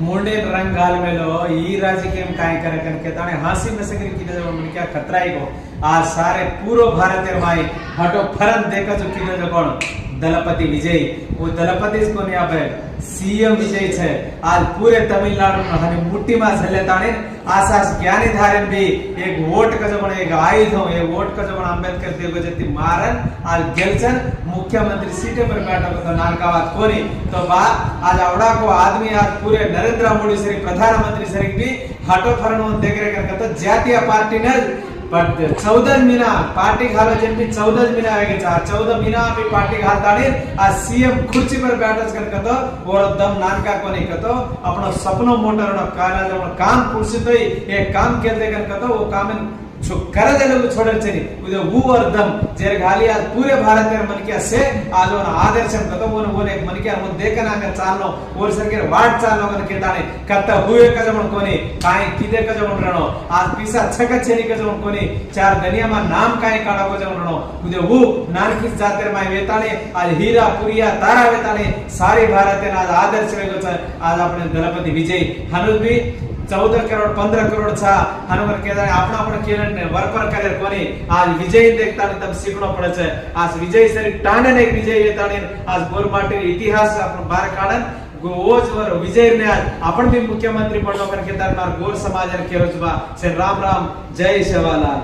मुंडे रंग गाल मेलो ई राजकीय काय करे कन के ताने हासी में सगरी किने जो मन क्या खतराई गो आ सारे पूरो भारत माई हटो फरन देखा जो किने जो कोण दलपति विजय वो दलपति को ने आपे सीएम विजय छे आज पूरे तमिलनाडु में हने मुट्ठी में झले ताने आसास ज्ञानी धारन भी एक वोट का जो एक आयुध हो एक वोट का जो अंबेडकर देव जति मारन आज गेलचन मुख्यमंत्री सीटे पर बैठा तो नारकावात कोनी तो बा आज आवड़ा को आदमी आज पूरे नरेंद्र मोदी सरी प्रधानमंत्री सरी भी हटो फरनो देख रे कर तो जातीय पार्टी ने बट 14 मीना पार्टी घालो जेम भी 14 मीना आगे चा 14 मीना भी पार्टी घालतानी आ सीएम खुर्ची पर बैठस कर कतो और दम नानका कोनी कतो अपनो सपनो मोटरनो कार्य काम कुर्सी तो एक काम के दे कर कतो वो काम जो करे दे लोग छोड़े चली उदे वो और दम जेर घाली आज पूरे भारत में मन के से आज वो आदर्शम कतो वो एक मन के वो देखना के चालनो और सरके वाट चालनो मन के ताने कत्ता हुए का जमन कोनी काई किदे का जमन रनो आज पीसा छक छेनी का जमन कोनी चार दुनिया में नाम काई काढा को जमन रनो उदे वो नानकी जातेर माय वेताने आज हीरा पुरिया तारा वेताने सारी भारत में आज आदर्श वेगो आज अपने दलपति विजय हनुज भी 14 करोड़ 15 करोड़ छा हनुमर केदार आपना आपण केलन ने वरपर करे कोनी आज विजय देखता ने तब सीखनो पड़े छे आज विजय सरी टाणे ने विजय येताने आज गोरमाटे इतिहास आपण बार काढन गोज वर विजय ने आज आपण भी मुख्यमंत्री पडलो कर केदार मार गोर समाज ने केरोजबा से राम राम जय सेवालाल।